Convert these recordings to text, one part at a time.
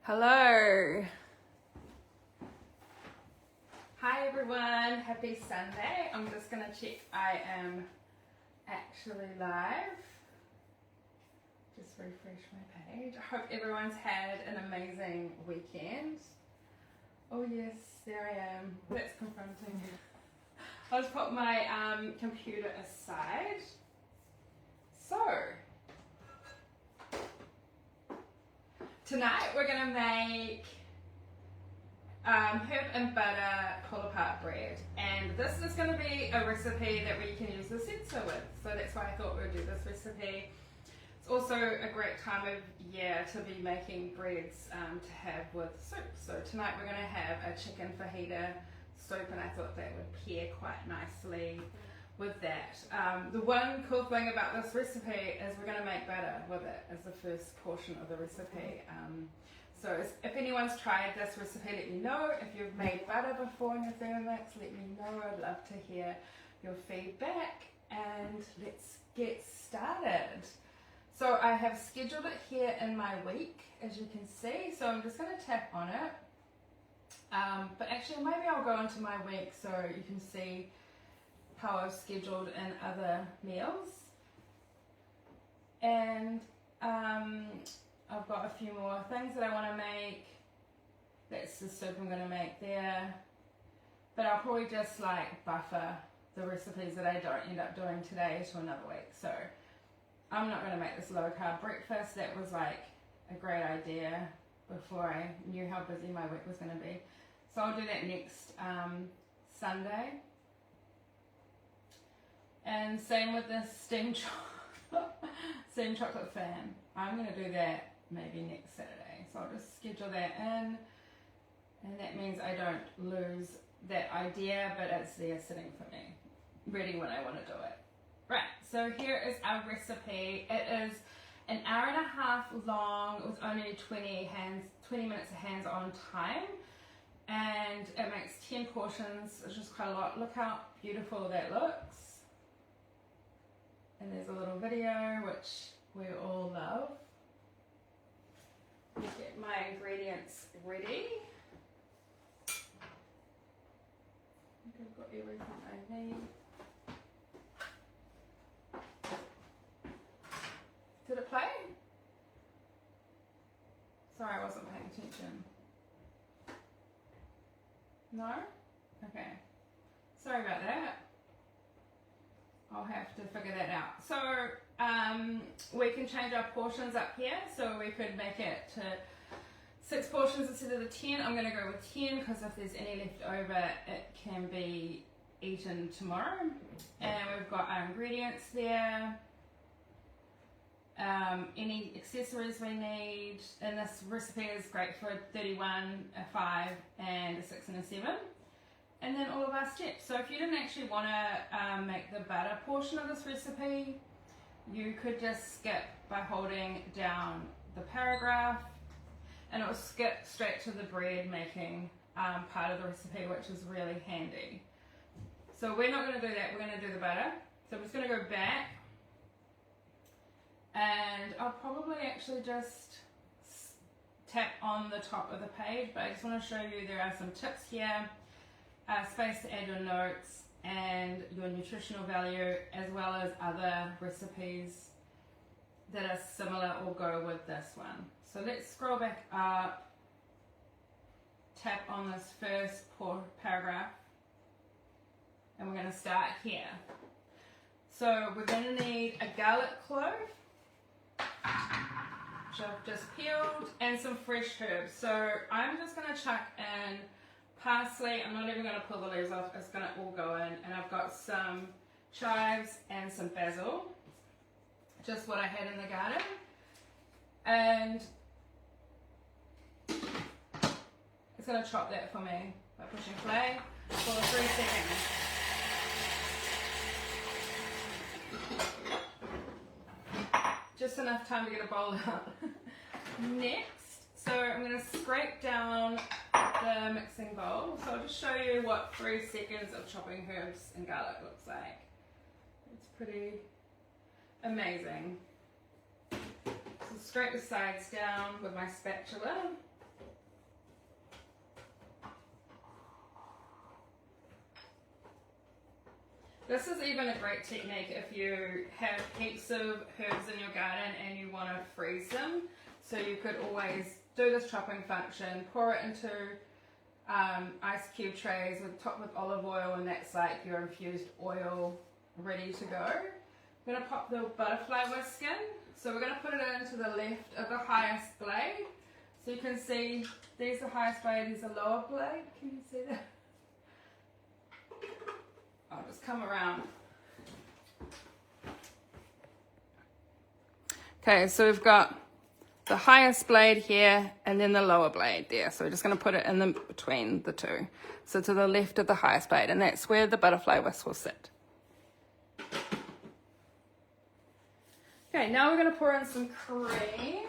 Hello. Hi everyone, happy Sunday. I'm just going to check I am actually live. Just refresh my page. I hope everyone's had an amazing weekend. Oh yes, there I am. That's confronting. I'll just put my computer aside. So, tonight we're going to make herb and butter pull apart bread, and this is going to be a recipe that we can use the sensor with, so that's why I thought we would do this recipe. It's also a great time of year to be making breads to have with soup. So tonight we're going to have a chicken fajita soup, and I thought that would pair quite nicely with that. The one cool thing about this recipe is we're going to make butter with it as the first portion of the recipe. So if anyone's tried this recipe, let me know. If you've made butter before in your Thermomix, let me know. I'd love to hear your feedback, and let's get started. So I have scheduled it here in my week, as you can see. So I'm just going to tap on it. But actually maybe I'll go into my week so you can see how I've scheduled in other meals. And I've got a few more things that I want to make. That's the soup I'm going to make there. But I'll probably just like buffer the recipes that I don't end up doing today to another week. So I'm not going to make this low carb breakfast. That was like a great idea before I knew how busy my week was going to be. So I'll do that next Sunday. And same with this steamed chocolate fan. I'm going to do that maybe next Saturday. So I'll just schedule that in, and that means I don't lose that idea, but it's there sitting for me, ready when I want to do it. Right, so here is our recipe. It is an hour and a half long with only 20 minutes of hands-on time, and it makes 10 portions, which is quite a lot. Look how beautiful that looks. And there's a little video, which we all love. Let me get my ingredients ready. I think I've got everything I need. Did it play? Sorry, I wasn't paying attention. No? Okay. Sorry about that. I'll have to figure that out. So we can change our portions up here. So we could make it to 6 portions instead of the 10. I'm going to go with 10 because if there's any left over, it can be eaten tomorrow. And we've got our ingredients there. Any accessories we need. And this recipe is great for a 31, a 5, and a 6 and a 7. And then all of our steps. So if you didn't actually want to make the butter portion of this recipe, you could just skip by holding down the paragraph, and it will skip straight to the bread making part of the recipe, which is really handy. So we're not going to do that, we're going to do the butter. So I'm just going to go back, and I'll probably actually just tap on the top of the page, but I just want to show you there are some tips here. Space to add your notes and your nutritional value, as well as other recipes that are similar or go with this one. So let's scroll back up, tap on this first paragraph, and we're going to start here. So we're going to need a garlic clove, which I've just peeled, and some fresh herbs. So I'm just going to chuck in parsley. I'm not even going to pull the leaves off, it's going to all go in. And I've got some chives and some basil, just what I had in the garden. And it's going to chop that for me by pushing play for 3 seconds. Just enough time to get a bowl out. Next, so I'm going to scrape down the mixing bowl. So I'll just show you what 3 seconds of chopping herbs and garlic looks like. It's pretty amazing. So scrape the sides down with my spatula. This is even a great technique if you have heaps of herbs in your garden and you want to freeze them. So you could always do this chopping function, pour it into ice cube trays topped with olive oil, and that's like your infused oil ready to go. I'm going to pop the butterfly whisk in. So we're going to put it into the left of the highest blade. So you can see there's the highest blade, there's the lower blade. Can you see that? I'll just come around. Okay, so we've got the highest blade here and then the lower blade there. So we're just going to put it in between the two. So to the left of the highest blade, and that's where the butterfly whisk will sit. Okay, now we're going to pour in some cream.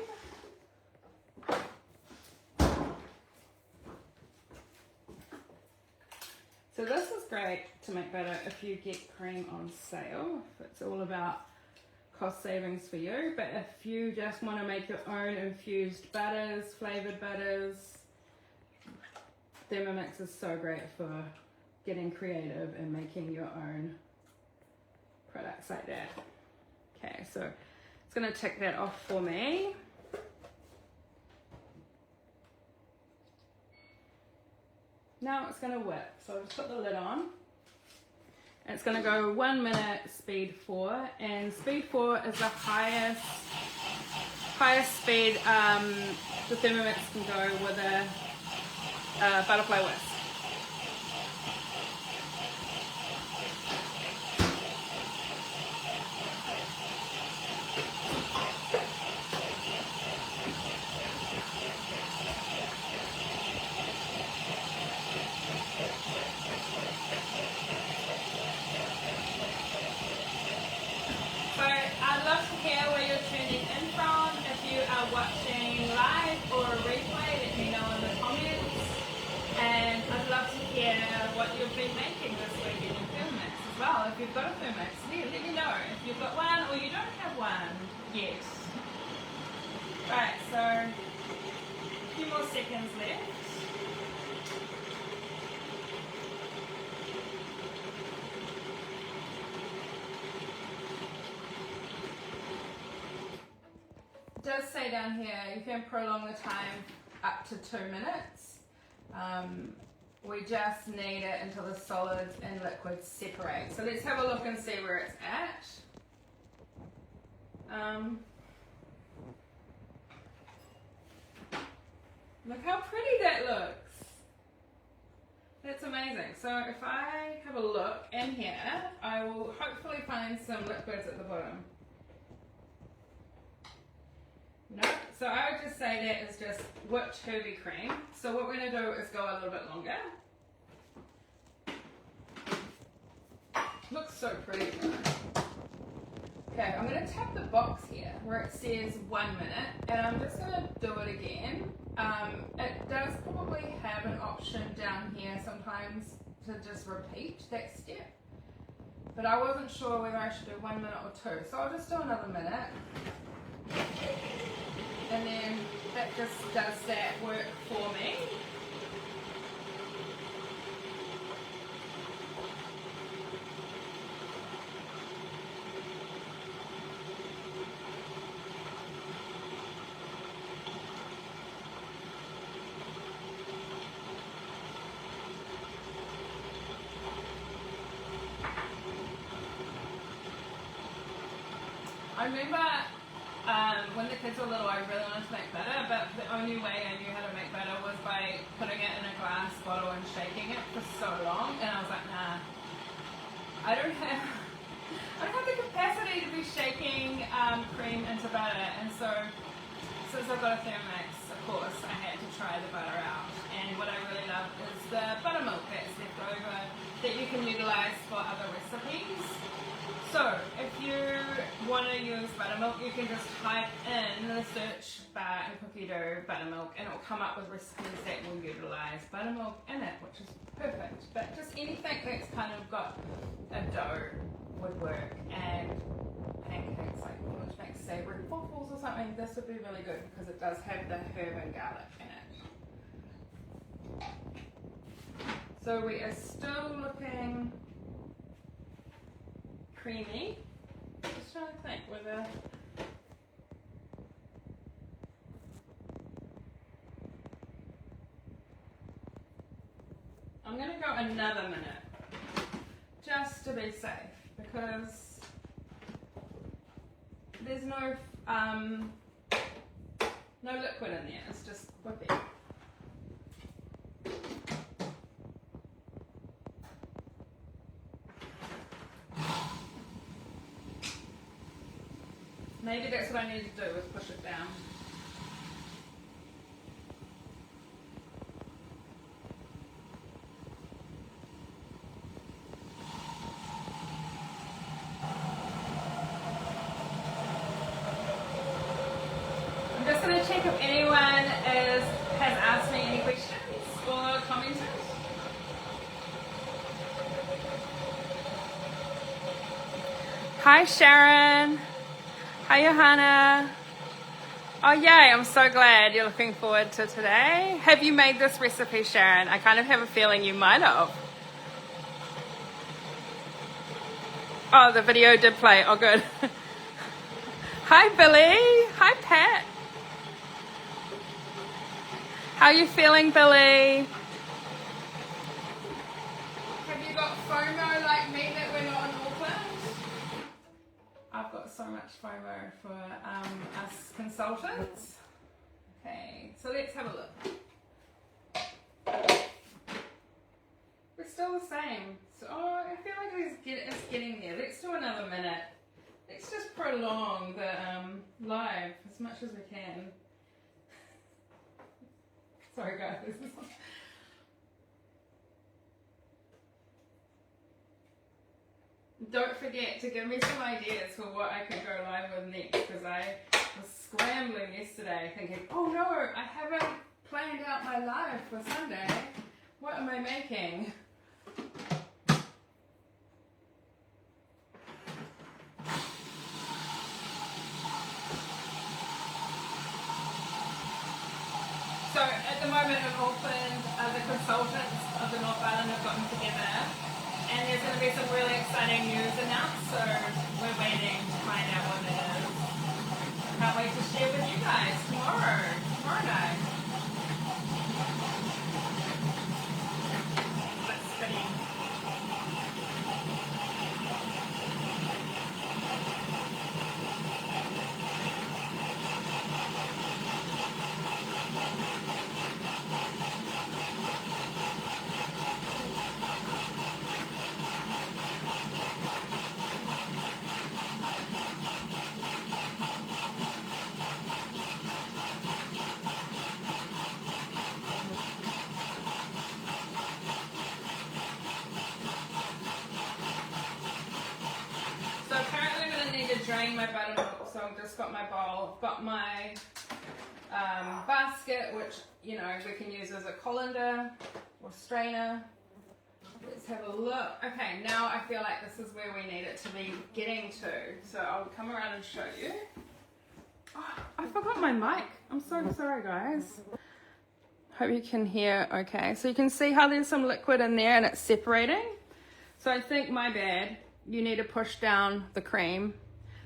So this is great to make butter if you get cream on sale. It's all about cost savings for you. But if you just want to make your own infused butters, flavoured butters, Thermomix is so great for getting creative and making your own products like that. Okay, so it's going to tick that off for me. Now it's going to whip, so I'll just put the lid on. And it's going to go 1 minute speed 4, and speed 4 is the highest speed the Thermomix can go with a butterfly whisk. Watching live or a replay, let me know in the comments, and I'd love to hear what you've been making this week in your Thermomix as well. If you've got a Thermomix, let me know if you've got one or you don't have one yet. Right, so a few more seconds left. It does say down here you can prolong the time up to 2 minutes. We just need it until the solids and liquids separate. So let's have a look and see where it's at. Look how pretty that looks. That's amazing. So if I have a look in here, I will hopefully find some liquids at the bottom. No, so I would just say that is just whipped Herbie cream. So what we're going to do is go a little bit longer. Looks so pretty though. Okay, I'm going to tap the box here where it says 1 minute, and I'm just going to do it again. It does probably have an option down here sometimes to just repeat that step, but I wasn't sure whether I should do 1 minute or 2, so I'll just do another minute. And then that just does that work for me. I remember when the kids were little, I really wanted to make butter, but the only way I knew how to make butter was by putting it in a glass bottle and shaking it for so long, and I was like, nah, I don't have the capacity to be shaking cream into butter. And so since I've got a Thermomix, of course, I had to try the butter out. And what I really love is the buttermilk that's left over that you can utilize for other recipes. So if you want to use buttermilk, you can just type in the search bar in cookie dough buttermilk, and it will come up with recipes that will utilize buttermilk in it, which is perfect. But just anything that's kind of got a dough would work, and pancakes, like if you want to make savoury waffles or something, this would be really good because it does have the herb and garlic in it. So we are still looking creamy. Just trying to think whether... I'm going to go another minute, just to be safe, because there's no liquid in there, it's just whippy. Maybe that's what I need to do, is push it down. I'm just going to check if anyone has asked me any questions or commented. Hi Sharon. Hi Johanna. Oh yay, I'm so glad you're looking forward to today. Have you made this recipe, Sharon? I kind of have a feeling you might have. Oh, the video did play. Oh good. Hi Billy. Hi Pat. How you feeling, Billy? Have you got FOMO like me that we're not in Auckland? I've got so much FOMO for us consultants. Okay, so let's have a look. We're still the same. So, oh, I feel like it's getting there. Let's do another minute. Let's just prolong the live as much as we can. Sorry guys. Don't forget to give me some ideas for what I could go live with next, because I was scrambling yesterday thinking, oh no, I haven't planned out my live for Sunday. What am I making? So at the moment in Auckland, the consultants of the North Island have gotten together, and there's going to be some really exciting news announced, so we're waiting to find out what it is. Can't wait to share with you guys tomorrow night. That's spinning. Drain my buttermilk, so I've just got my bowl. I've got my basket, which you know we can use as a colander or strainer. Let's have a look. Okay, now I feel like this is where we need it to be getting to. So I'll come around and show you. Oh, I forgot my mic. I'm so sorry, guys. Hope you can hear okay. So you can see how there's some liquid in there and it's separating. So I think, my bad, you need to push down the cream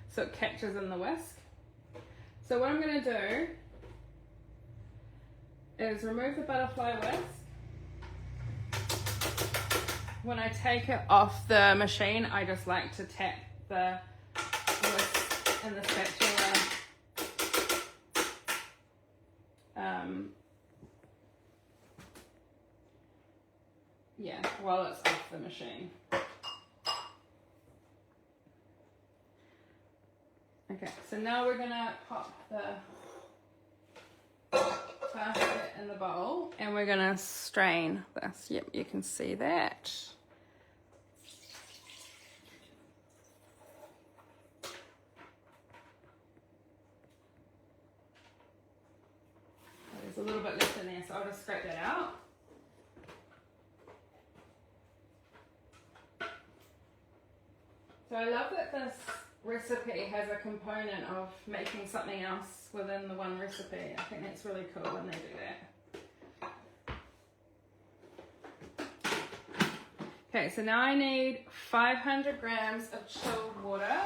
so it catches in the whisk. So what I'm going to do is remove the butterfly whisk. When I take it off the machine, I just like to tap the whisk and the spatula yeah, while it's off the machine. Okay, so now we're gonna pop the basket in the bowl and we're gonna strain this. Yep, you can see that. There's a little bit left in there, so I'll just scrape that out. So I love that this recipe has a component of making something else within the one recipe. I think that's really cool when they do that. Okay, so now I need 500 grams of chilled water.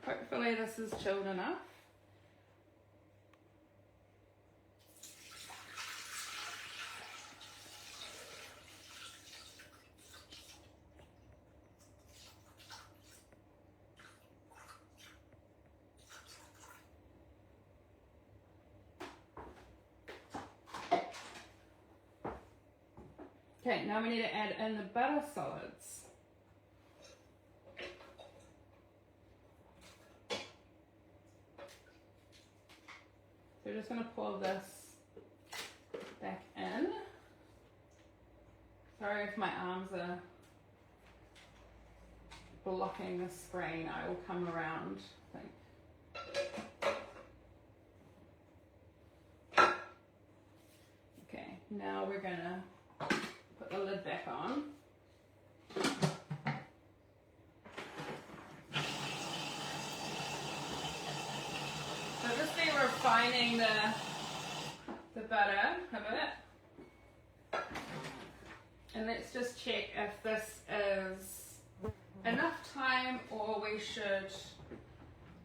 Hopefully this is chilled enough. Okay, now we need to add in the butter solids. So we're just going to pour this back in. Sorry if my arms are blocking the screen, I will come around, I think. Okay, now we're going to put the lid back on. So just be refining the butter a bit. And let's just check if this is enough time or we should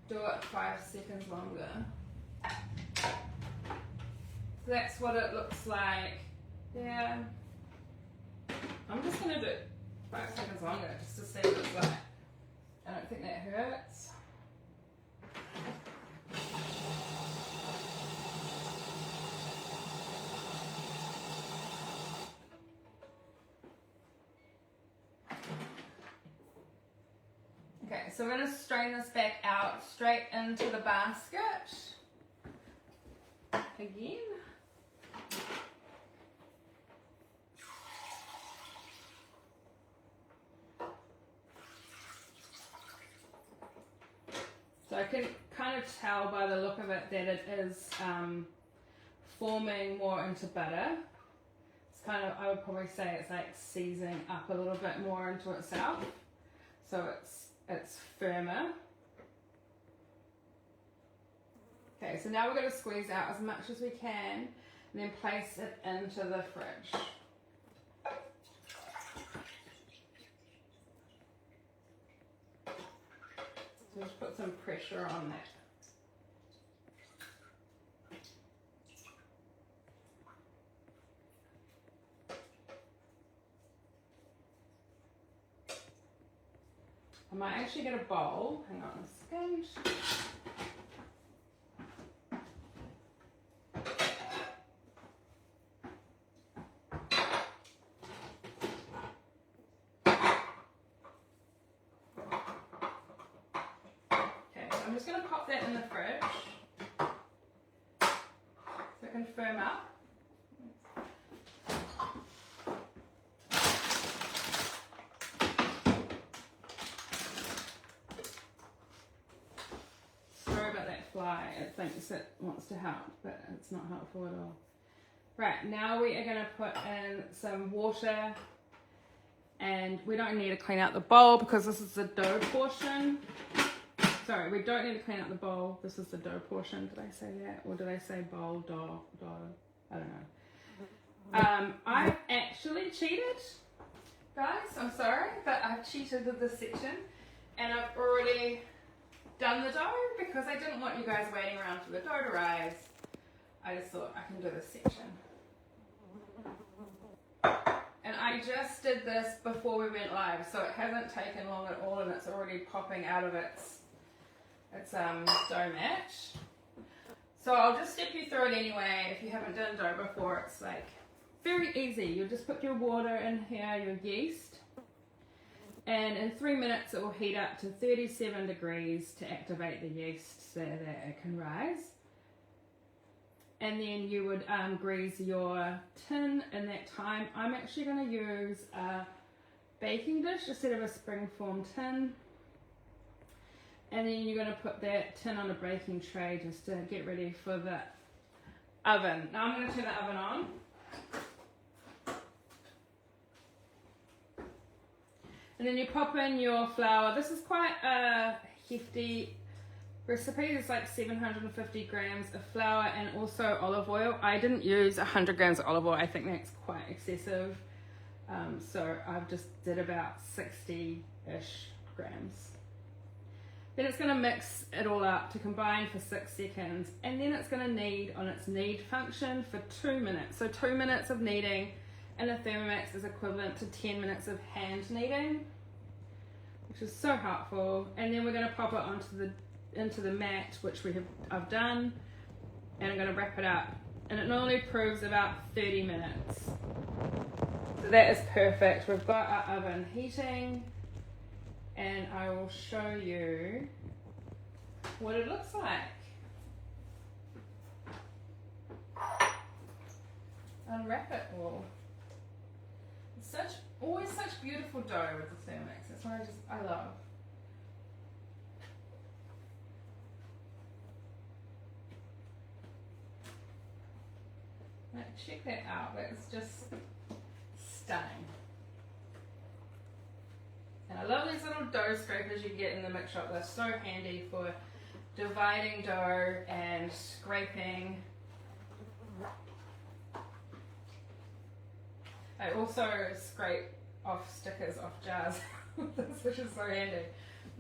do it 5 seconds longer. So that's what it looks like. Yeah. I'm just going to do it 5 seconds longer just to see what it's like. I don't think that hurts. Okay, so we're going to strain this back out straight into the basket. Again. So I can kind of tell by the look of it that it is forming more into butter. It's kind of, I would probably say it's like seizing up a little bit more into itself. So it's firmer. Okay, so now we're going to squeeze out as much as we can and then place it into the fridge. So just put some pressure on that. I might actually get a bowl. Hang on a second. I'm just going to pop that in the fridge so it can firm up. Sorry about that fly, it thinks it wants to help, but it's not helpful at all. Right, now we are going to put in some water, and we don't need to clean out the bowl because this is the dough portion. Sorry, we don't need to clean out the bowl. This is the dough portion. Did I say that? Or did I say bowl, dough? I don't know. I've actually cheated, guys. I'm sorry, but I've cheated with this section. And I've already done the dough because I didn't want you guys waiting around for the dough to rise. I just thought I can do this section. And I just did this before we went live, so it hasn't taken long at all and it's already popping out of its dough match. So I'll just step you through it anyway. If you haven't done dough before, it's like very easy. You'll just put your water in here, your yeast, and in 3 minutes it will heat up to 37 degrees to activate the yeast so that it can rise. And then you would grease your tin in that time. I'm actually going to use a baking dish instead of a springform tin. And then you're going to put that tin on a baking tray just to get ready for the oven. Now I'm going to turn the oven on. And then you pop in your flour. This is quite a hefty recipe is like 750 grams of flour and also olive oil. I didn't use 100 grams of olive oil. I think that's quite excessive. So I've just did about 60-ish grams. Then it's going to mix it all up to combine for 6 seconds, and then it's going to knead on its knead function for 2 minutes. So 2 minutes of kneading in a Thermomix is equivalent to 10 minutes of hand kneading, which is so helpful. And then we're going to pop it into the mat, which I've done, and I'm going to wrap it up. And it normally proves about 30 minutes. So that is perfect. We've got our oven heating, and I will show you what it looks like. Unwrap it all. It's always such beautiful dough with the Thermomix. That's what I love. Like, check that out. It's just stunning. And I love these little dough scrapers you get in the mix shop. They're so handy for dividing dough and scraping. I also scrape off stickers off jars, which is so handy.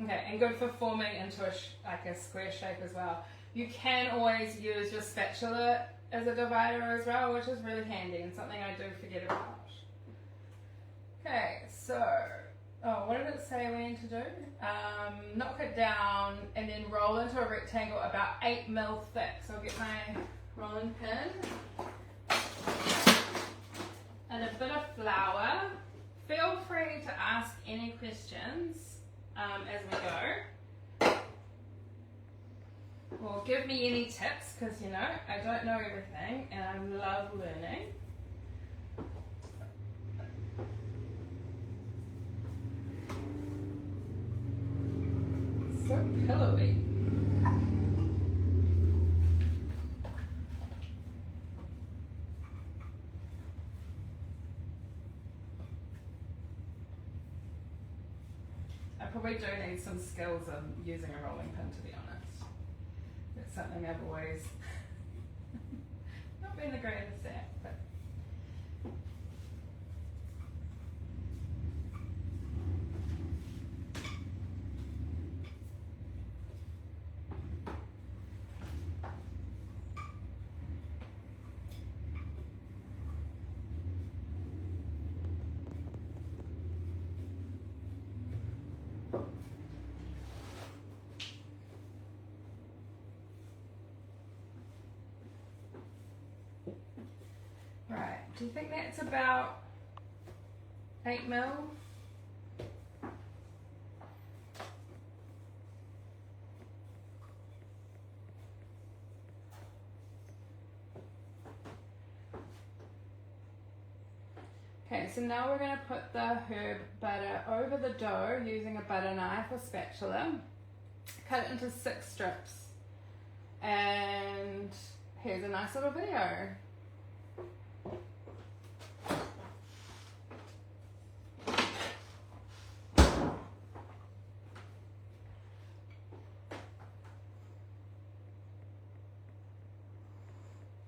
Okay, and good for forming into like a square shape as well. You can always use your spatula as a divider as well, which is really handy and something I do forget about. Okay, so, what did it say we need to do? Knock it down and then roll into a rectangle about 8 mil thick. So I'll get my rolling pin and a bit of flour. Feel free to ask any questions as we go. Or give me any tips, because you know, I don't know everything and I love learning. So pillowy. I probably do need some skills of using a rolling pin, to be honest. It's something I've always not been the greatest at, but right, do you think that's about 8 mil? Okay, so now we're going to put the herb butter over the dough using a butter knife or spatula. Cut it into 6 strips. And here's a nice little video.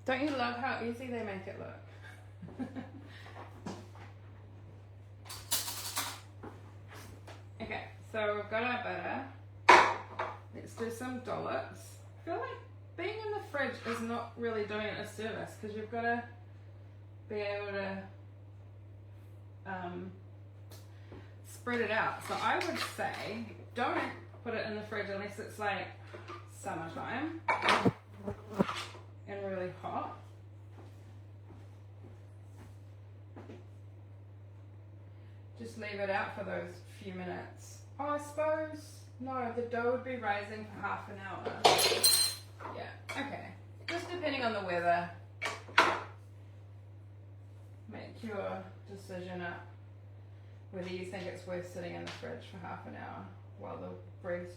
Don't you love how easy they make it look? Okay, so we've got our butter. Let's do some dollops. I feel like being in the fridge is not really doing it a service because you've got to be able to spread it out. So I would say don't put it in the fridge unless it's like summertime and really hot. Just leave it out for those few minutes. Oh, I suppose, no, the dough would be rising for half an hour. Yeah, okay. Just depending on the weather. Make your decision up whether you think it's worth sitting in the fridge for half an hour while the bread's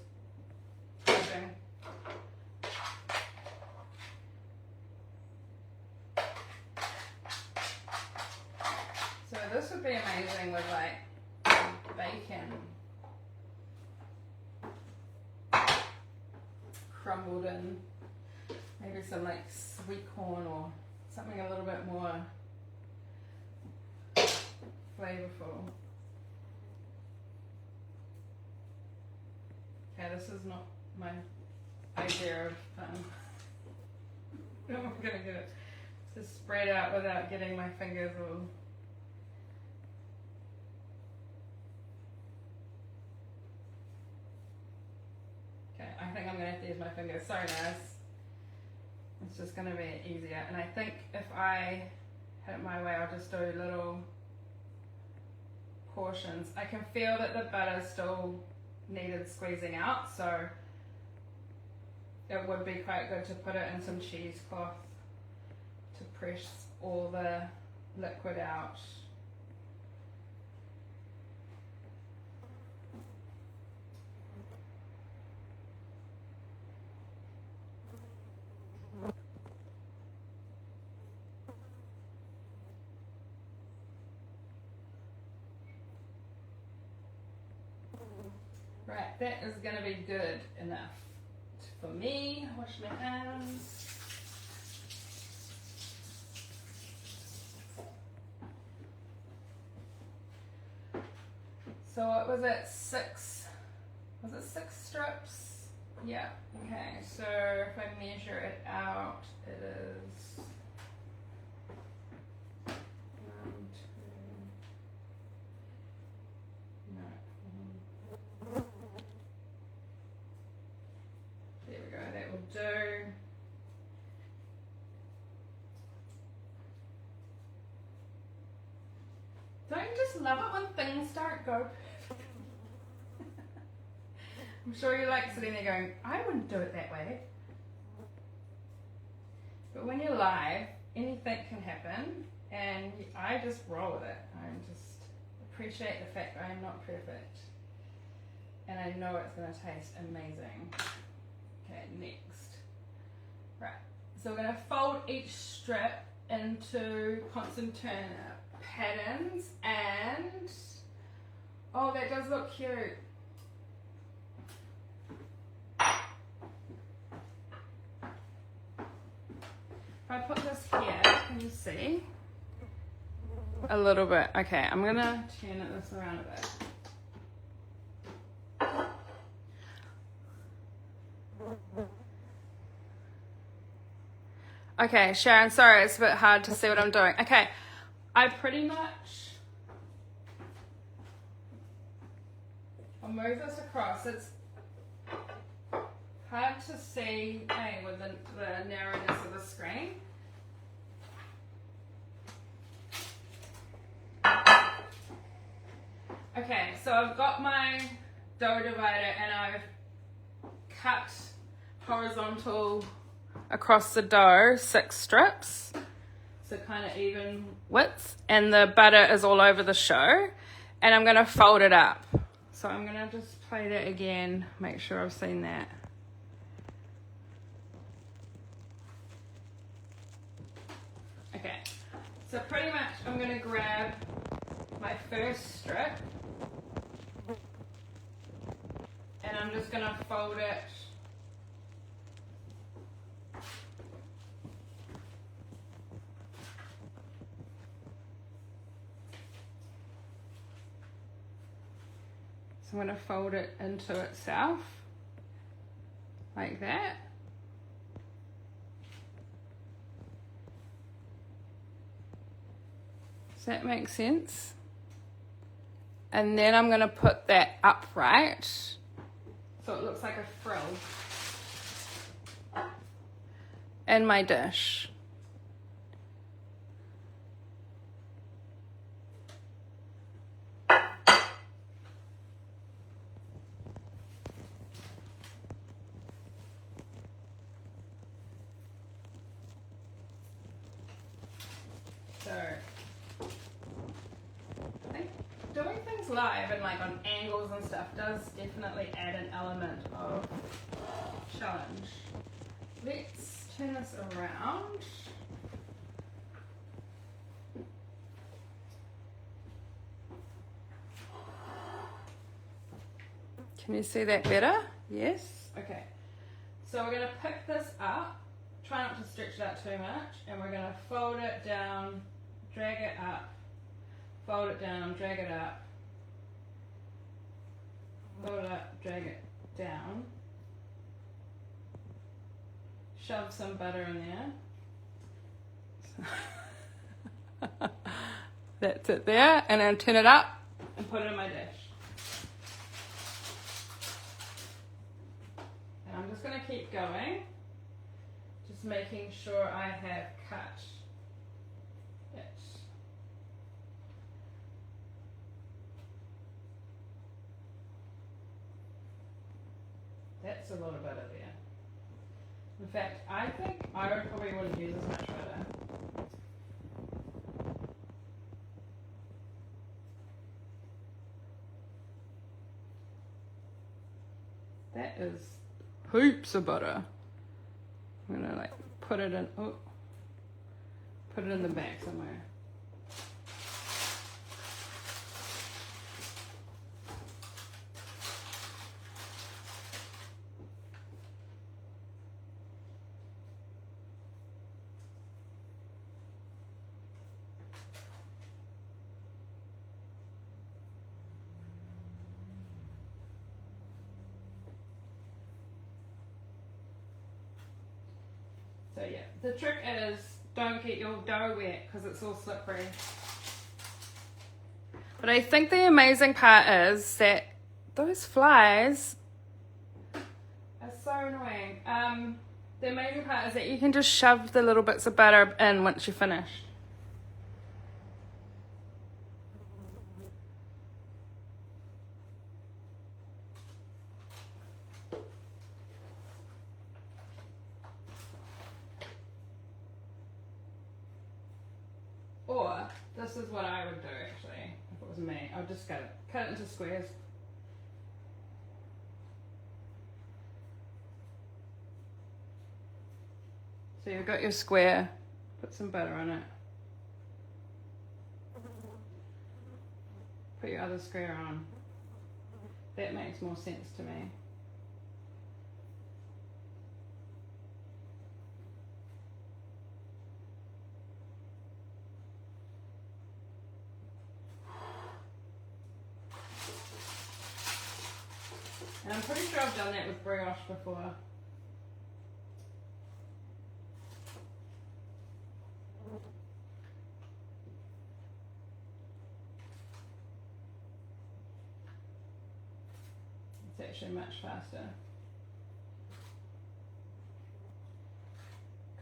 cooking. So this would be amazing with like bacon, crumbled in. Maybe some like sweet corn or something a little bit more flavorful. Okay, this is not my idea of no, I'm gonna get it to spread out without getting my fingers all. Okay, I think I'm gonna have to use my fingers. Sorry guys. It's just gonna be easier. And I think if I had it my way, I'll just do little portions. I can feel that the butter still needed squeezing out, so it would be quite good to put it in some cheesecloth to press all the liquid out. Right, that is going to be good enough for me. Wash my hands. So what was it? 6? Was it 6 strips? Yeah. Okay. So if I measure it out, it is 1, 2. No. There we go. That will do. Don't you just love it when things don't go perfect? I'm sure you're like sitting there going, I wouldn't do it that way. But when you're live, anything can happen, and I just roll with it. I just appreciate the fact that I'm not perfect. And I know it's going to taste amazing. Okay, next. Right, so we're going to fold each strip into concertina patterns, and oh, that does look cute. If I put this here, can you see? A little bit. Okay, I'm gonna turn this around a bit. Okay, Sharon, sorry, it's a bit hard to see what I'm doing. Okay, I pretty much, I'll move this across. It's hard to see, hey, with the narrowness of the screen. Okay, so I've got my dough divider and I've cut horizontal across the dough 6 strips, so kind of even width, and the butter is all over the show, and I'm going to fold it up. So I'm going to just play that again, make sure I've seen that. Okay, so pretty much I'm going to grab my first strip and I'm just going to fold it so I'm going to fold it into itself like that. Does that make sense? And then I'm going to put that upright so it looks like a frill in my dish. So I think doing things live and like on angles and stuff does definitely add an element of challenge. Let's turn this around. Can you see that better? Yes? Okay. So we're going to pick this up, try not to stretch it out too much, and we're going to fold it down, drag it up, fold it down, drag it up, fold it up, drag it down, shove some butter in there. That's it there, and then turn it up and put it in my dish. And I'm just going to keep going, just making sure I have cut it. That's a lot of butter there. In fact, I think I probably wouldn't use as much butter. That is hoops of butter. I'm gonna like put it in, put it in the back somewhere. So yeah, the trick is don't get your dough wet because it's all slippery. But I think the amazing part is that those flies are so annoying. The amazing part is that you can just shove the little bits of butter in once you're finished. Or, this is what I would do actually, if it was me. I would just cut it into squares. So you've got your square, put some butter on it. Put your other square on. That makes more sense to me. And I'm pretty sure I've done that with brioche before. It's actually much faster.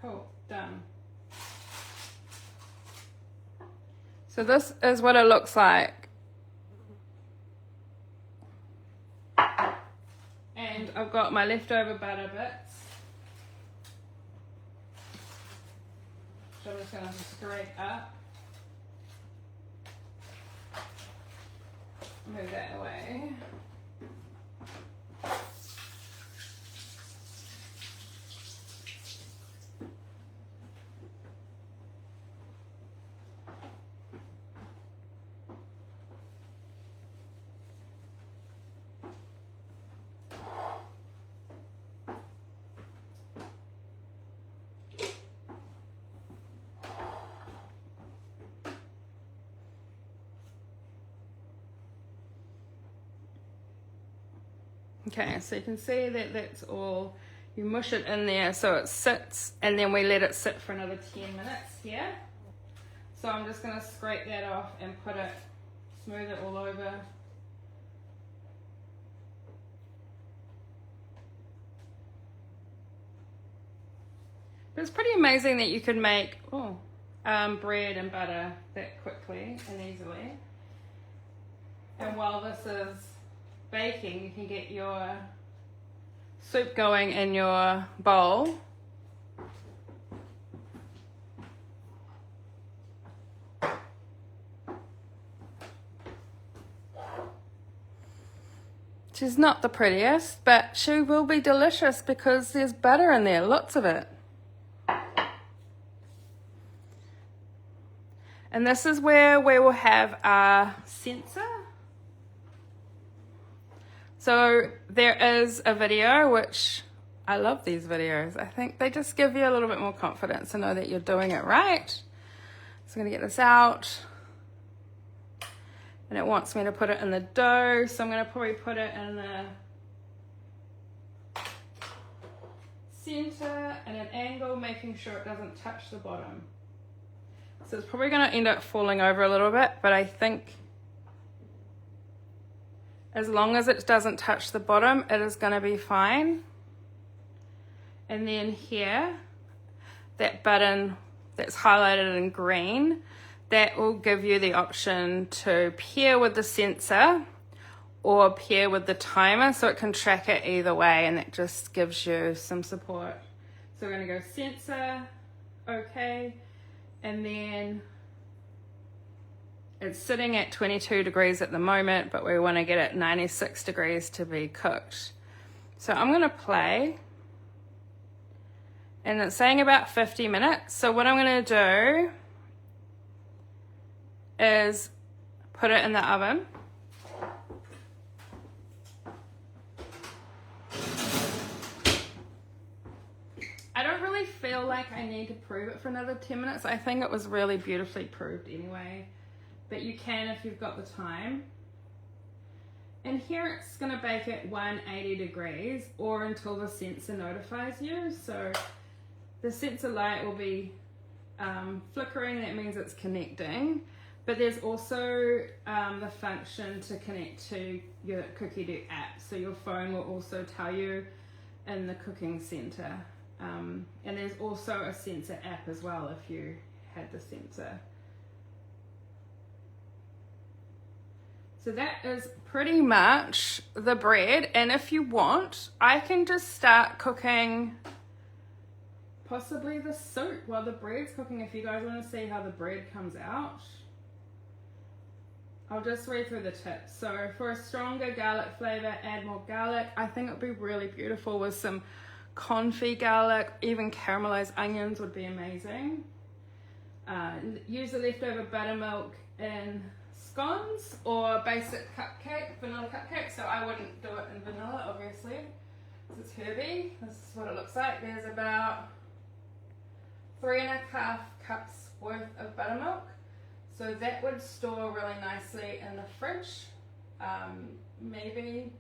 Cool, done. So this is what it looks like. And I've got my leftover butter bits. So I'm just going to scrape up. Move that away. Okay, so you can see that that's all, you mush it in there so it sits, and then we let it sit for another 10 minutes here. So I'm just going to scrape that off and put it, smooth it all over. But it's pretty amazing that you can make bread and butter that quickly and easily. And while this is baking, you can get your soup going in your bowl. She's not the prettiest, but she will be delicious because there's butter in there, lots of it. And this is where we will have our sensor. So there is a video which I love these videos. I think they just give you a little bit more confidence to know that you're doing it right. So I'm gonna get this out. And it wants me to put it in the dough, so I'm gonna probably put it in the center at an angle, making sure it doesn't touch the bottom. So it's probably gonna end up falling over a little bit, but I think as long as it doesn't touch the bottom, it is gonna be fine. And then here, that button that's highlighted in green, that will give you the option to pair with the sensor or pair with the timer, so it can track it either way, and that just gives you some support. So we're gonna go sensor, okay, and then it's sitting at 22 degrees at the moment, but we wanna get it 96 degrees to be cooked. So I'm gonna play, and it's saying about 50 minutes. So what I'm gonna do is put it in the oven. I don't really feel like I need to prove it for another 10 minutes. I think it was really beautifully proved anyway, but you can if you've got the time. And here it's gonna bake at 180 degrees or until the sensor notifies you. So the sensor light will be flickering, that means it's connecting. But there's also the function to connect to your Cookie Do app. So your phone will also tell you in the cooking center. And there's also a sensor app as well if you had the sensor. So that is pretty much the bread. And if you want, I can just start cooking possibly the soup while the bread's cooking if you guys want to see how the bread comes out. I'll just read through the tips. So for a stronger garlic flavor, add more garlic. I think it would be really beautiful with some confit garlic. Even caramelized onions would be amazing. Use the leftover buttermilk in scones or basic cupcake, vanilla cupcake. So I wouldn't do it in vanilla, obviously. This is Herbie. This is what it looks like. There's about 3.5 cups worth of buttermilk. So that would store really nicely in the fridge, maybe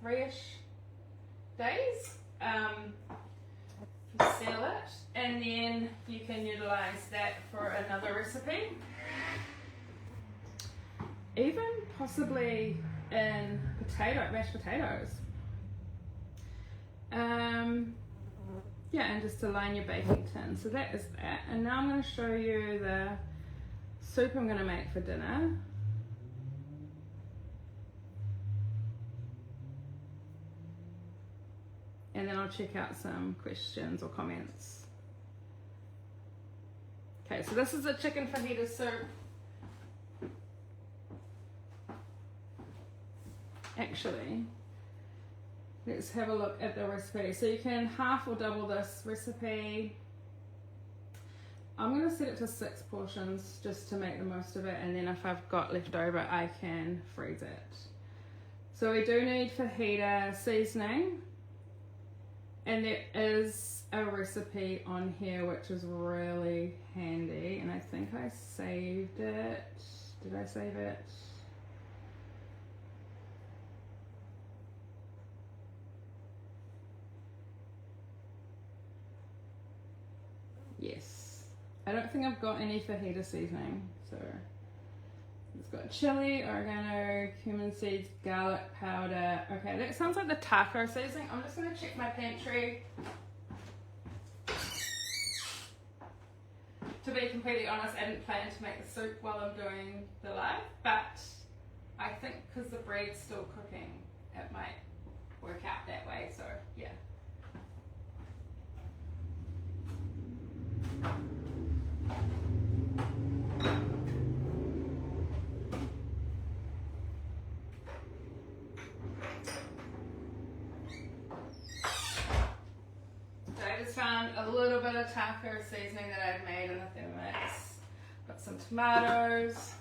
3-ish days. Seal it, and then you can utilize that for another recipe. Even possibly in mashed potatoes. Yeah, and just to line your baking tin. So that is that. And now I'm going to show you the soup I'm going to make for dinner. And then I'll check out some questions or comments. Okay, so this is a chicken fajita soup. Actually, let's have a look at the recipe. So you can half or double this recipe. I'm going to set it to 6 portions just to make the most of it, and then if I've got left over I can freeze it. So we do need fajita seasoning, and there is a recipe on here which is really handy, and I think I saved it. Did I save it? Yes. I don't think I've got any fajita seasoning, so it's got chili, oregano, cumin seeds, garlic powder. Okay, that sounds like the taco seasoning. I'm just going to check my pantry. To be completely honest, I didn't plan to make the soup while I'm doing the live, but I think because the bread's still cooking, it might work out that way, so yeah. Found a little bit of taco seasoning that I'd made in the Thermomix. Got some tomatoes.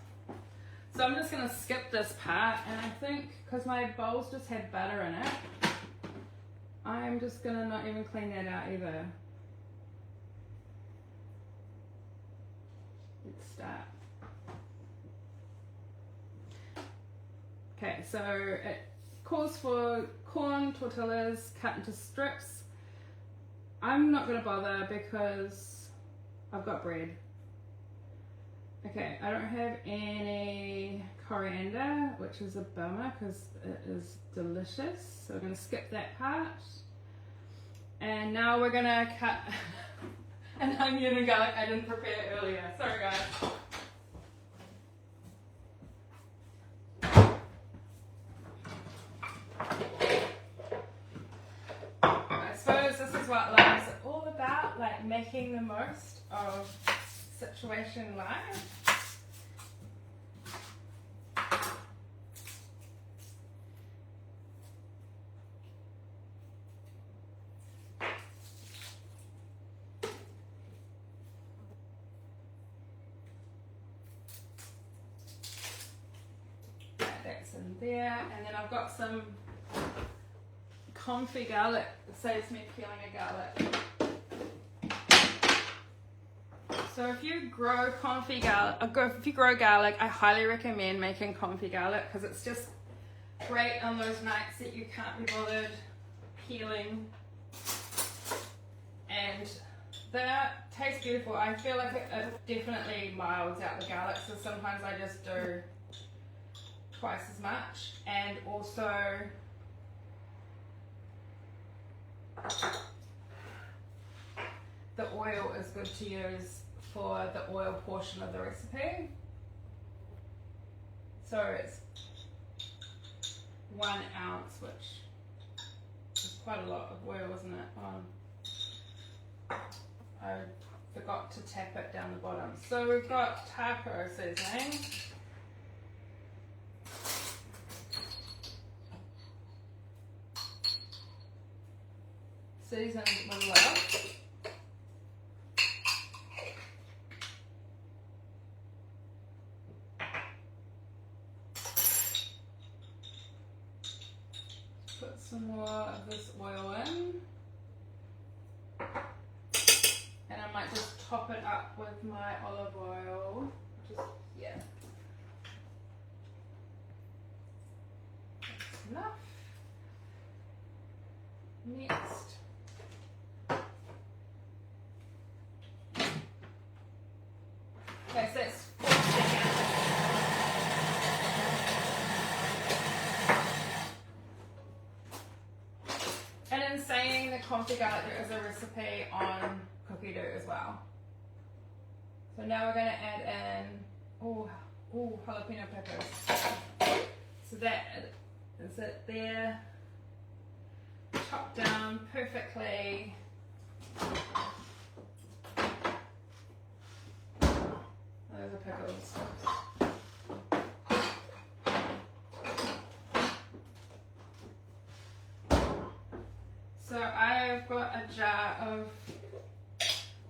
So I'm just going to skip this part, and I think because my bowls just had butter in it, I'm I'm just gonna not even clean that out either. Let's start. Okay, so it calls for corn tortillas cut into strips. I'm not gonna bother because I've got bread. Okay, I don't have any coriander, which is a bummer because it is delicious. So we're gonna skip that part. And now we're gonna cut an onion and garlic. I didn't prepare it earlier. Sorry guys. I suppose this is what life is all about, like making the most of situation life. That's in there, and then I've got some confit garlic. It saves me peeling a garlic. So if you grow confit garlic, if you grow garlic, I highly recommend making confit garlic because it's just great on those nights that you can't be bothered peeling, and that tastes beautiful. I feel like it definitely milds out the garlic, so sometimes I just do twice as much. And also the oil is good to use for the oil portion of the recipe. So it's 1 ounce, which is quite a lot of oil, isn't it? I forgot to tap it down the bottom. So we've got taco seasoning. Seasoned with love. Put some more of this oil in. And I might just top it up with my olive oil. Just, yeah. That's enough. Next. Okay, so it's 4 seconds. And in saying the confit garlic, there is a recipe on cookie dough as well. So now we're going to add in jalapeno peppers. So that is it there, chopped down perfectly. Those are pickles. So I've got a jar of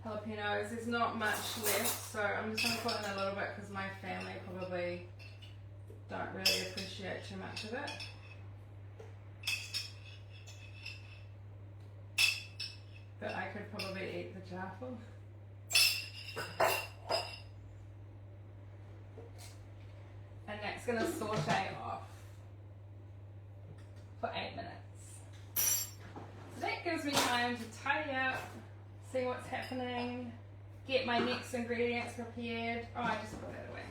jalapenos. There's not much left, so I'm just going to put in a little bit because my family probably don't really appreciate too much of it. But I could probably eat the jar full. And that's going to saute off for 8 minutes. So that gives me time to tidy up, see what's happening, get my next ingredients prepared. Oh, I just put that away.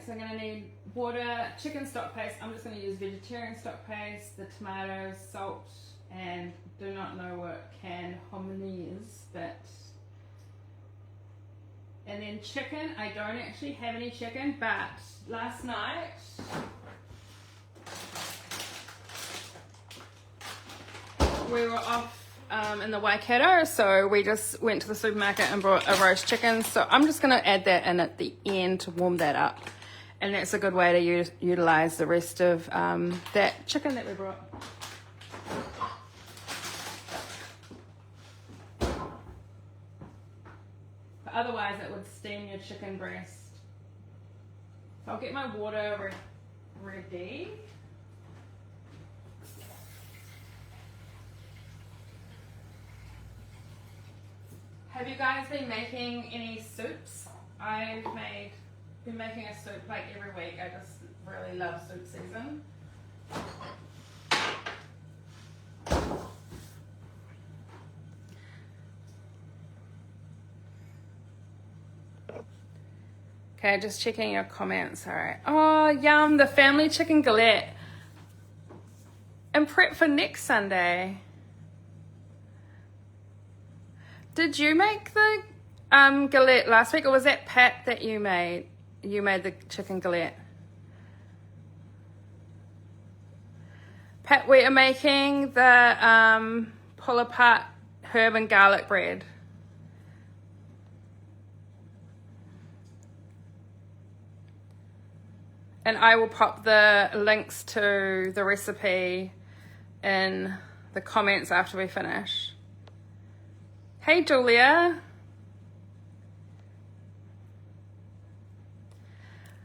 So I'm going to need water, chicken stock paste. I'm just going to use vegetarian stock paste, the tomatoes, salt, and do not know what canned hominy is, but... And then chicken. I don't actually have any chicken, but last night we were off in the Waikato, so we just went to the supermarket and brought a roast chicken. So I'm just going to add that in at the end to warm that up. And that's a good way to utilize the rest of that chicken that we brought. But otherwise it would steam your chicken breast. So I'll get my water ready. Have you guys been making any soups? I've been making a soup like every week. I just really love soup season. Okay, just checking your comments. All right. Oh, yum, the family chicken galette. And prep for next Sunday. Did you make the galette last week, or was that Pat that you made? You made the chicken galette. Pat, we are making the pull apart herb and garlic bread. And I will pop the links to the recipe in the comments after we finish. Hey, Julia.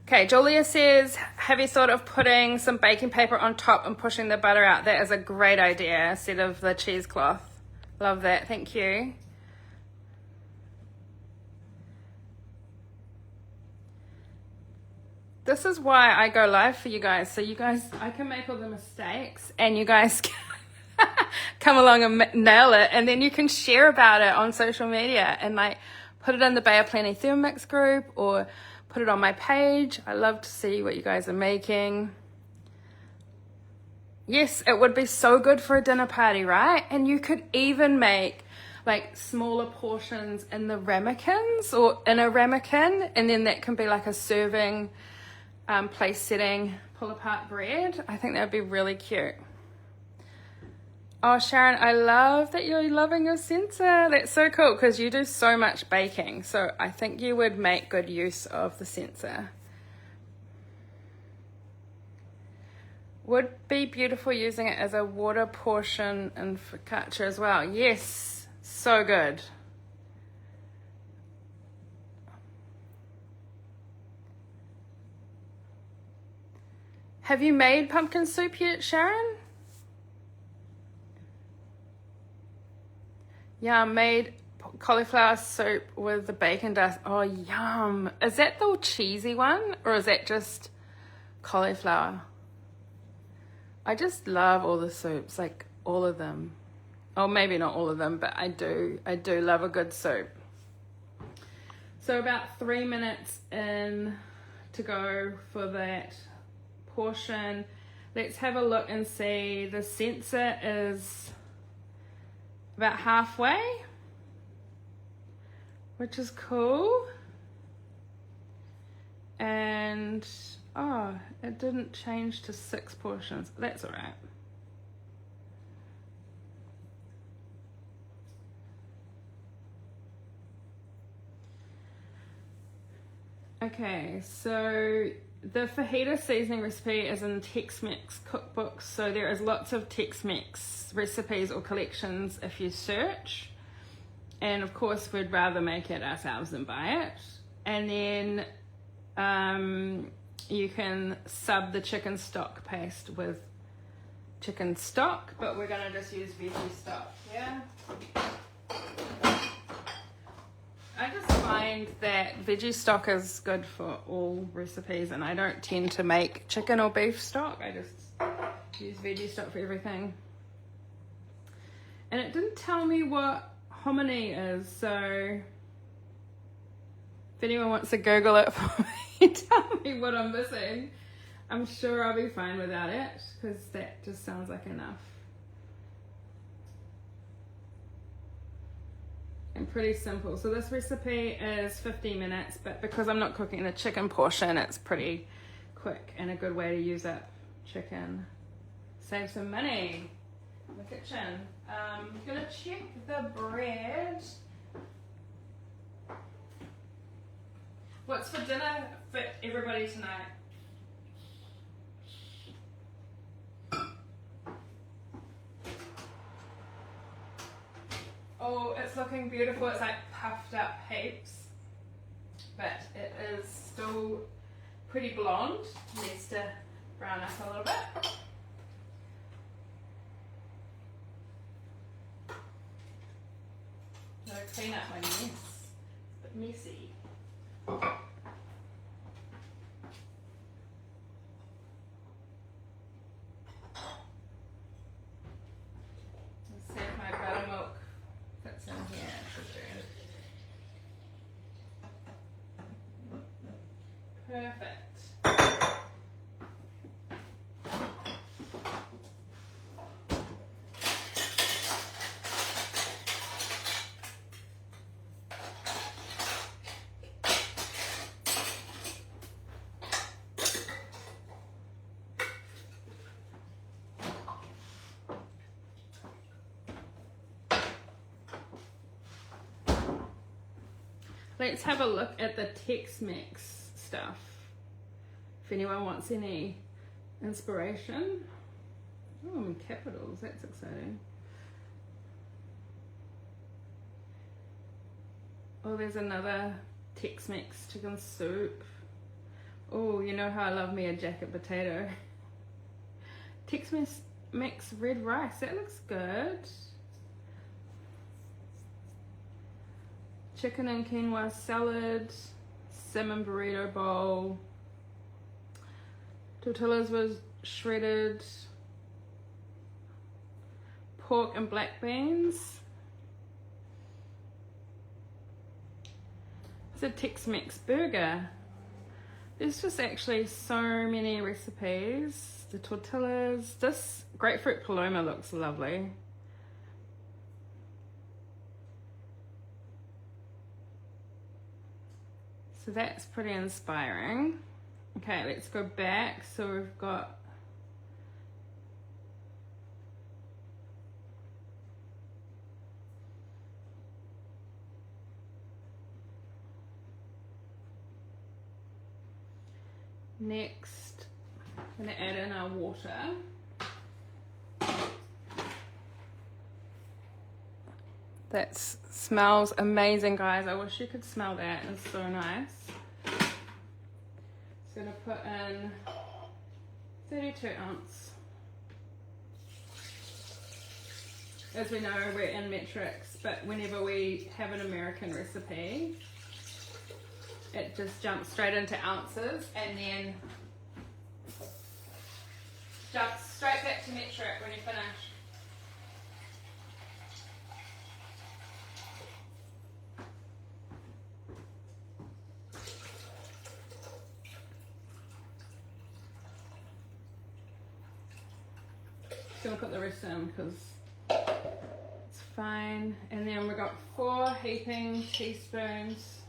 Okay, Julia says, have you thought of putting some baking paper on top and pushing the butter out? That is a great idea instead of the cheesecloth. Love that. Thank you. This is why I go live for you guys. So you guys, I can make all the mistakes and you guys can come along and nail it, and then you can share about it on social media and like put it in the Bay of Plenty Thermomix group or put it on my page. I love to see what you guys are making. Yes, it would be so good for a dinner party, right? And you could even make like smaller portions in the ramekins or in a ramekin, and then that can be like a serving place setting pull apart bread. I think that would be really cute. Oh, Sharon, I love that you're loving your sensor. That's so cool because you do so much baking. So I think you would make good use of the sensor. Would be beautiful using it as a water portion in focaccia as well. Yes, so good. Have you made pumpkin soup yet, Sharon? Yeah, I made cauliflower soup with the bacon dust. Oh, yum. Is that the cheesy one or is that just cauliflower? I just love all the soups, like all of them. Oh, maybe not all of them, but I do love a good soup. So about 3 minutes in to go for that portion. Let's have a look and see. The sensor is about halfway, which is cool. And oh, it didn't change to 6 portions. That's all right. Okay, so the fajita seasoning recipe is in Tex-Mex cookbooks, so there is lots of Tex-Mex recipes or collections if you search. And of course, we'd rather make it ourselves than buy it. And then you can sub the chicken stock paste with chicken stock, but we're gonna just use veggie stock, yeah? I just find that veggie stock is good for all recipes, and I don't tend to make chicken or beef stock. I just use veggie stock for everything. And it didn't tell me what hominy is, so if anyone wants to Google it for me, tell me what I'm missing. I'm sure I'll be fine without it, because that just sounds like enough. And pretty simple. So this recipe is 15 minutes, but because I'm not cooking the chicken portion, it's pretty quick and a good way to use up chicken. Save some money in the kitchen. I'm gonna check the bread. What's for dinner for everybody tonight? Oh, it's looking beautiful. It's like puffed up heaps, but it is still pretty blonde. Needs to brown up a little bit. Gotta clean up my mess. It's a bit messy. Let's see if my buttermilk fits in here. It should do. Perfect. Let's have a look at the Tex-Mex stuff. If anyone wants any inspiration. Oh, I'm in capitals, that's exciting. Oh, there's another Tex-Mex chicken soup. Oh, you know how I love me a jacket potato. Tex-Mex red rice, that looks good. Chicken and quinoa salad, salmon burrito bowl, tortillas with shredded pork and black beans. It's a Tex-Mex burger. There's just actually so many recipes. The tortillas, this grapefruit paloma looks lovely. So that's pretty inspiring. Okay, let's go back. So we've got next, I'm gonna add in our water. That smells amazing, guys. I wish you could smell that. It's so nice. Just gonna put in 32 ounce. As we know, we're in metrics, but whenever we have an American recipe, it just jumps straight into ounces and then jumps straight back to metric when you finish. Gonna put the rest in because it's fine. And then we've got 4 heaping teaspoons.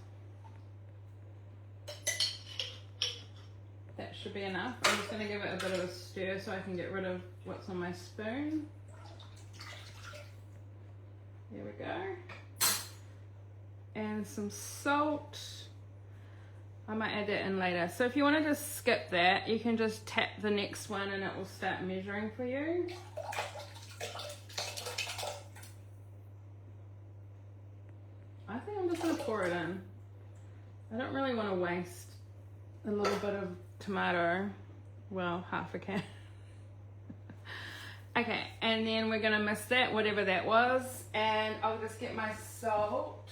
That should be enough. I'm just gonna give it a bit of a stir so I can get rid of what's on my spoon. There we go. And some salt. I might add that in later. So if you want to just skip that, you can just tap the next one and it will start measuring for you. I think I'm just going to pour it in. I don't really want to waste a little bit of tomato. Well, half a can. Okay, and then we're going to mix that, whatever that was. And I'll just get my salt.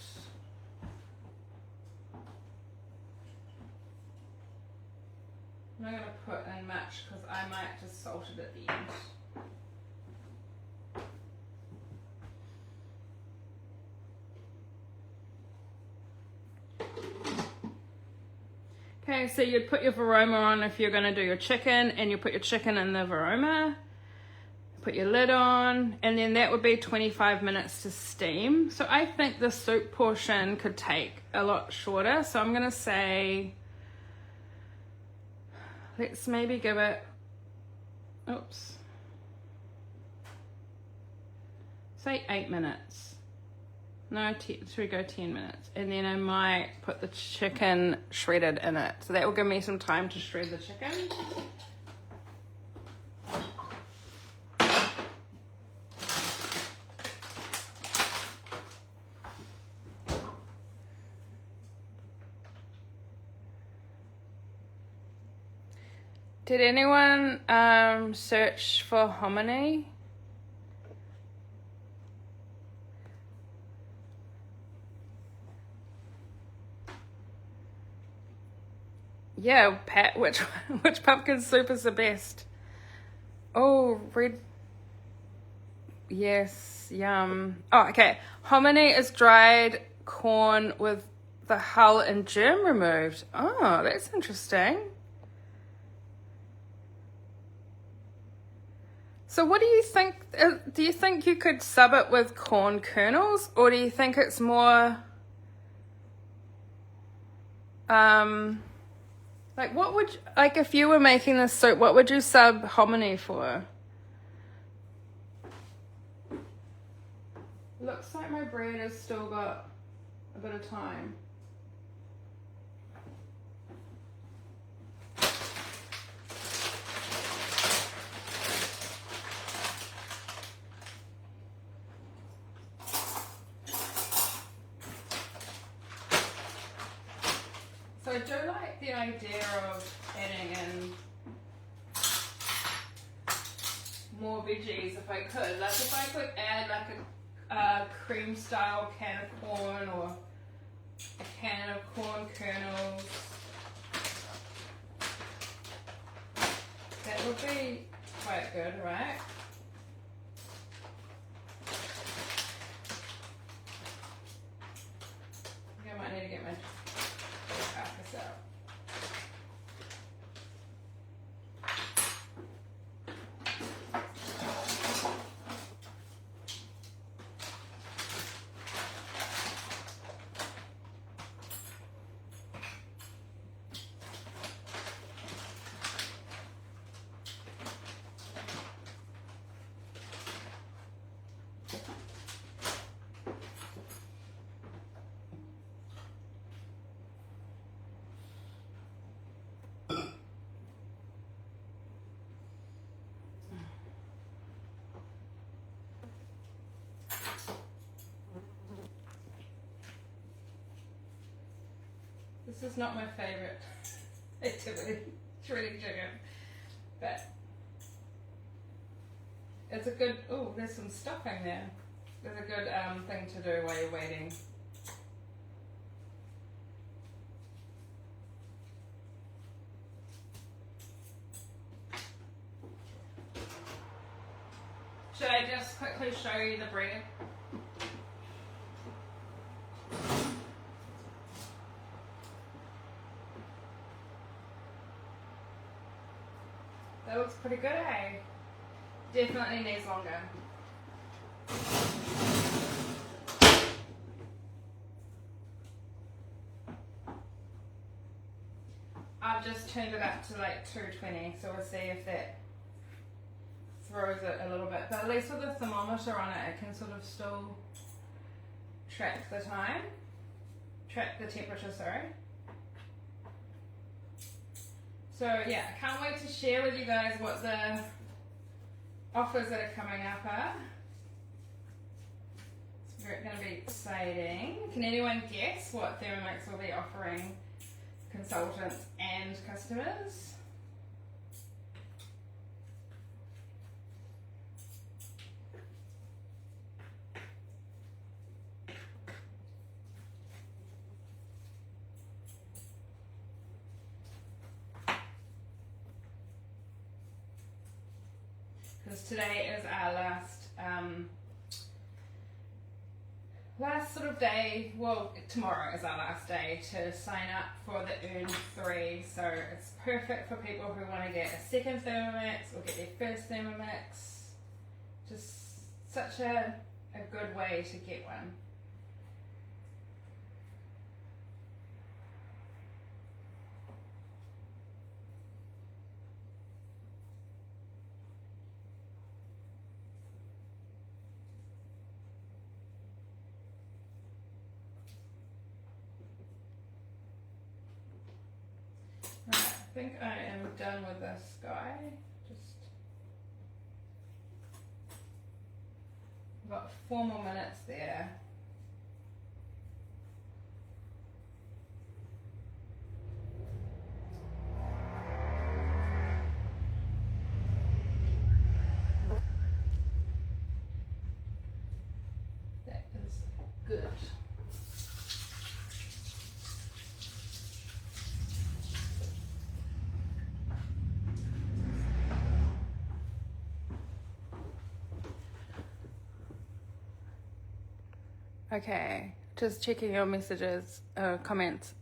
I'm not going to put in much because I might just salt it at the end. Okay, so you'd put your varoma on if you're going to do your chicken, and you put your chicken in the varoma, put your lid on, and then that would be 25 minutes to steam. So I think the soup portion could take a lot shorter, so I'm going to say, let's maybe give it, oops. say 8 minutes. No, should we go 10 minutes? And then I might put the chicken shredded in it. So that will give me some time to shred the chicken. Did anyone search for hominy? Yeah, Pat, which pumpkin soup is the best? Oh, red. Yes, yum. Oh, okay. Hominy is dried corn with the hull and germ removed. Oh, that's interesting. So what do you think? Do you think you could sub it with corn kernels, or do you think it's more like what would, like if you were making this soup, what would you sub hominy for? Looks like my bread has still got a bit of time. So I do like the idea of adding in more veggies if I could. Like if I could add like a cream style can of corn or a can of corn kernels. That would be quite good, right? I think I might need to get my carcass out. This is not my favorite activity, shredding chicken, but it's a good, oh, there's some stuffing there. There's a good thing to do while you're waiting. Should I just quickly show you the bread? That looks pretty good, eh? Definitely needs longer. I've just turned it up to like 220, so we'll see if that throws it a little bit. But at least with the thermometer on it, it can sort of still track the time, track the temperature, sorry. So yeah, I can't wait to share with you guys what the offers that are coming up are. It's going to be exciting. Can anyone guess what Thermomix will be offering consultants and customers? Because today is our last sort of day, well, tomorrow is our last day to sign up for the Earn 3, so it's perfect for people who want to get a second Thermomix or get their first Thermomix. Just such a good way to get one. Right, I think I am done with this guy. Just got 4 more minutes there. That is good. Okay, just checking your messages, comments.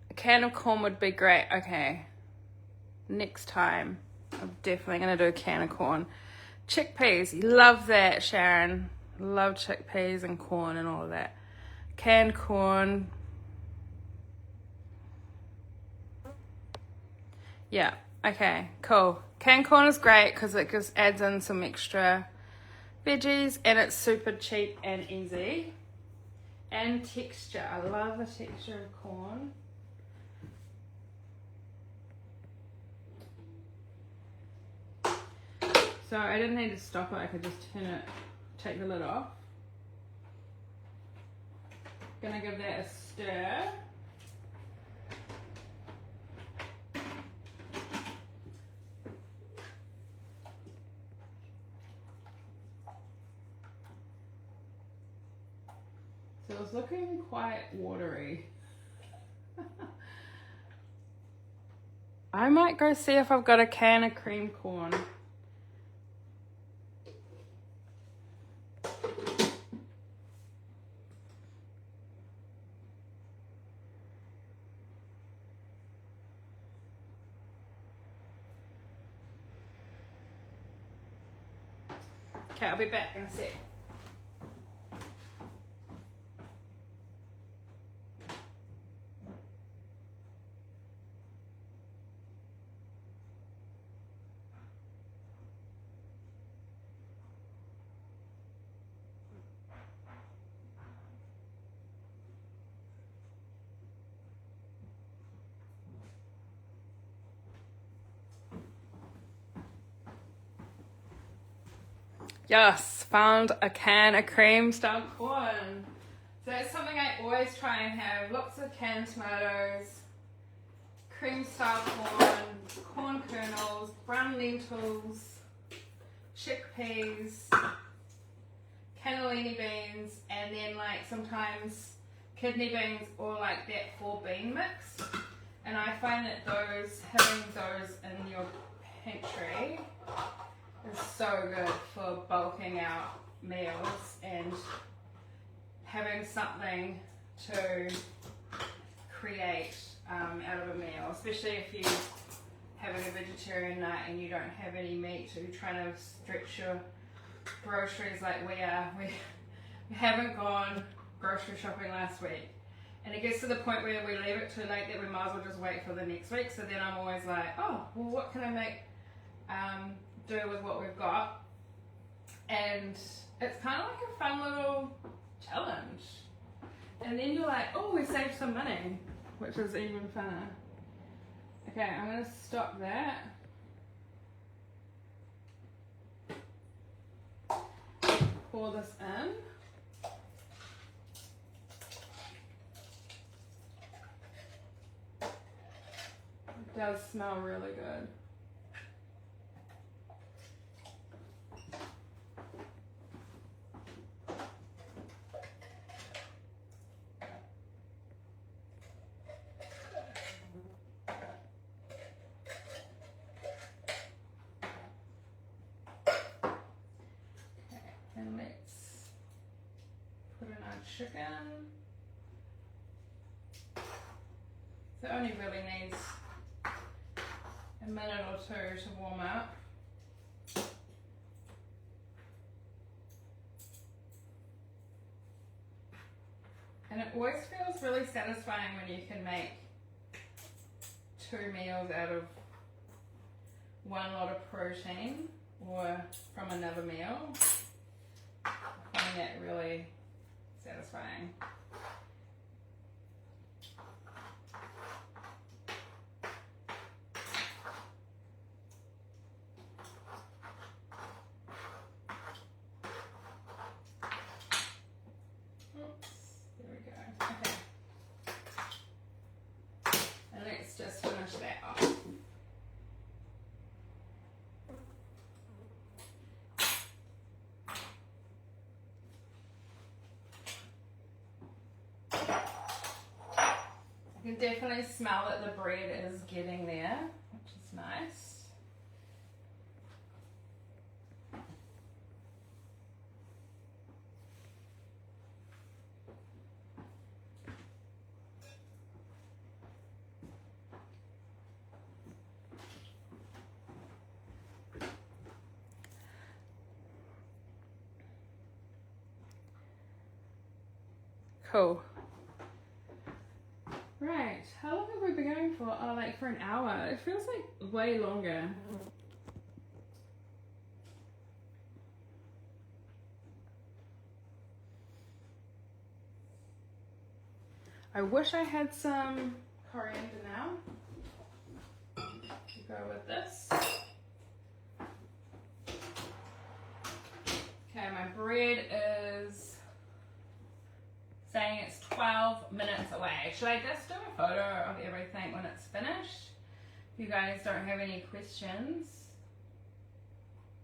A can of corn would be great. Okay, next time I'm definitely gonna do a can of corn. Chickpeas, love that, Sharon. Love chickpeas and corn and all of that. Canned corn. Yeah, okay, cool. Canned corn is great because it just adds in some extra veggies and it's super cheap and easy. And texture, I love the texture of corn. So I didn't need to stop it, I could just turn it, take the lid off. Gonna give that a stir. So it's looking quite watery. I might go see if I've got a can of cream corn. Okay, I'll be back in a sec. Yes, found a can of cream style corn. So that's something I always try and have. Lots of canned tomatoes, cream style corn, corn kernels, brown lentils, chickpeas, cannellini beans, and then like sometimes kidney beans or like that 4-bean mix. And I find that having those in your pantry is so good for bulking out meals and having something to create out of a meal, especially if you're having a vegetarian night and you don't have any meat, so you're trying to stretch your groceries like we are. We haven't gone grocery shopping last week, and it gets to the point where we leave it too late that we might as well just wait for the next week. So then I'm always like, oh, well, what can I make do with what we've got? And it's kind of like a fun little challenge. And then you're like, oh, we saved some money, which is even funner. Okay, I'm going to stop that. Pour this in. It does smell really good. And let's put in our chicken. So it only really needs a minute or two to warm up. And it always feels really satisfying when you can make 2 meals out of one lot of protein or from another meal. I find that really satisfying. You can definitely smell that the bread is getting there, which is nice. Cool. Right, how long have we been going for? Oh, like for an hour. It feels like way longer. I wish I had some coriander now. Go with this. Okay, my bread is saying it's 12 minutes away. Should I just do a photo of everything when it's finished? If you guys don't have any questions,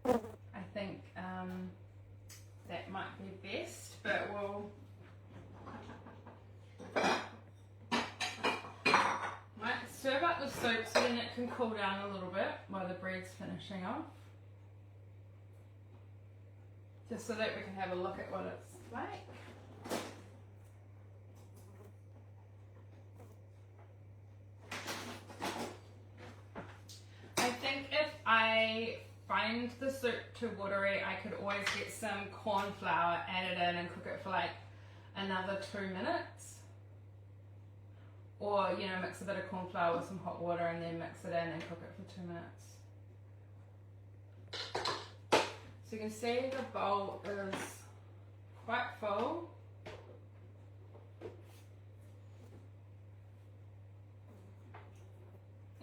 I think that might be best, but we'll might serve up the soup so then it can cool down a little bit while the bread's finishing off. Just so that we can have a look at what it's like. I think if I find the soup too watery, I could always get some corn flour added in and cook it for like another 2 minutes. Or, you know, mix a bit of corn flour with some hot water and then mix it in and cook it for 2 minutes. So you can see the bowl is quite full.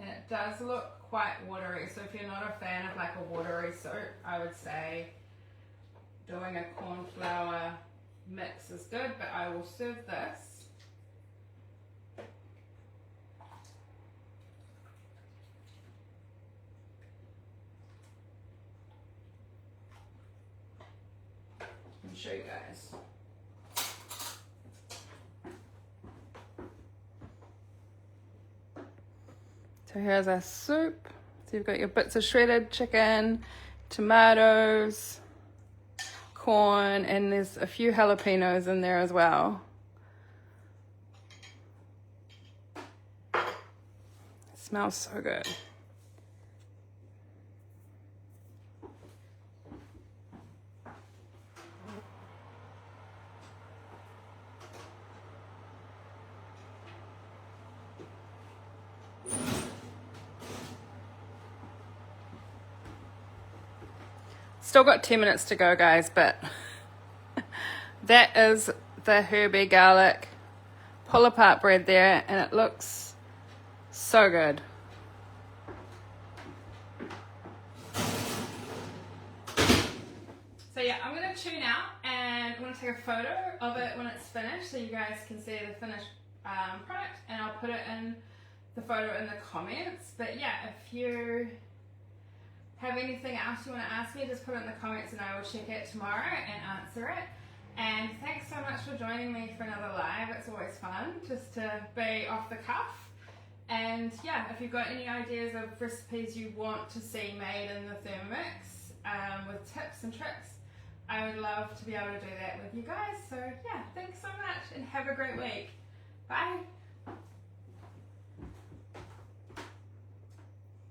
And it does look quite watery, so if you're not a fan of like a watery soup, I would say doing a corn flour mix is good, but I will serve this. Let me show you guys. So here's our soup. So you've got your bits of shredded chicken, tomatoes, corn, and there's a few jalapenos in there as well. It smells so good. Still got 10 minutes to go, guys, but that is the herby garlic pull apart bread there, and it looks so good. So yeah, I'm going to tune out and I'm going to take a photo of it when it's finished so you guys can see the finished product, and I'll put it in the photo in the comments. But yeah, if you have anything else you want to ask me, just put it in the comments and I will check it tomorrow and answer it. And thanks so much for joining me for another live. It's always fun just to be off the cuff. And yeah, if you've got any ideas of recipes you want to see made in the Thermomix with tips and tricks, I would love to be able to do that with you guys. So yeah, thanks so much and have a great week. Bye.